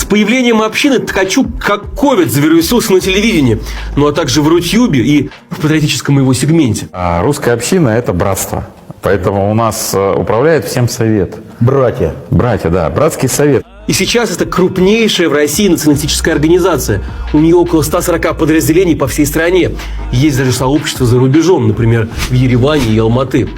появлением общины Ткачук как ковид завирусился на телевидении, ну а также в Рутюбе и в патриотическом его сегменте. А русская община – это братство. Поэтому у нас управляет всем совет. Братья. Братья, да, братский совет. И сейчас это крупнейшая в России националистическая организация. У нее около 140 подразделений по всей стране. Есть даже сообщества за рубежом, например, в Ереване и Алматы.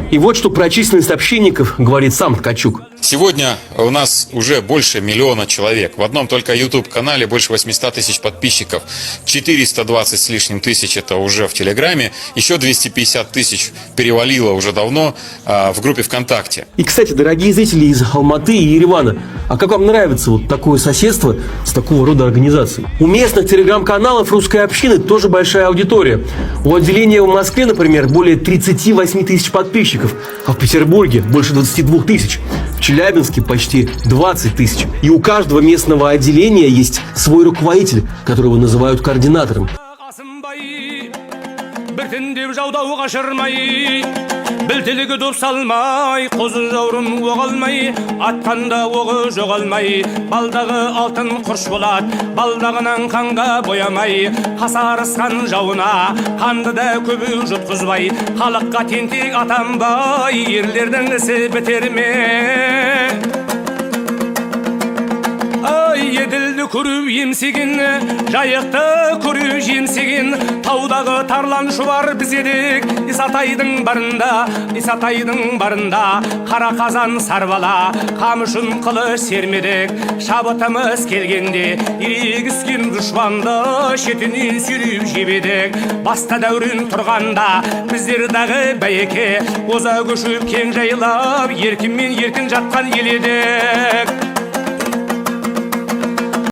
И вот что про численность общинников говорит сам Ткачук. Сегодня у нас уже больше 1 миллиона человек. В одном только YouTube-канале больше 800 тысяч подписчиков. 420 с лишним тысяч это уже в Телеграме. Еще 250 тысяч перевалило уже давно в группе ВКонтакте. И, кстати, дорогие зрители из Алматы и Еревана, а как вам нравится вот такое соседство с такого рода организацией? У местных телеграм-каналов русской общины тоже большая аудитория. У отделения в Москве, например, более 38 тысяч подписчиков, а в Петербурге больше 22 тысяч. В Челябинске почти 20 тысяч. И у каждого местного отделения есть свой руководитель, которого называют координатором. Білтілігі доп салмай, қозы жаурын оғалмай, атқанда оғы жоғалмай, балдағы алтын құрш болат, балдағынан қанға боямай, қасарысқан жауына, қанды да көбі жұтқызбай, халыққа тентек атанбай, ерлердің ісі бітер ме? Еділді көру емсеген, жайықты көру жемсеген, таудағы тарлан шұбар біздедік, Исатайдың барында, қара қазан сарбала, қамышын қылы сермедік, шабытымыз келгенде, ерегіскен дұшпанды шетінен сүйріп жебедік. Баста дәурін тұрғанда, біздердағы бәйеке, оза көшіп кең жайлап, еркін мен еркін жатқан ел едік.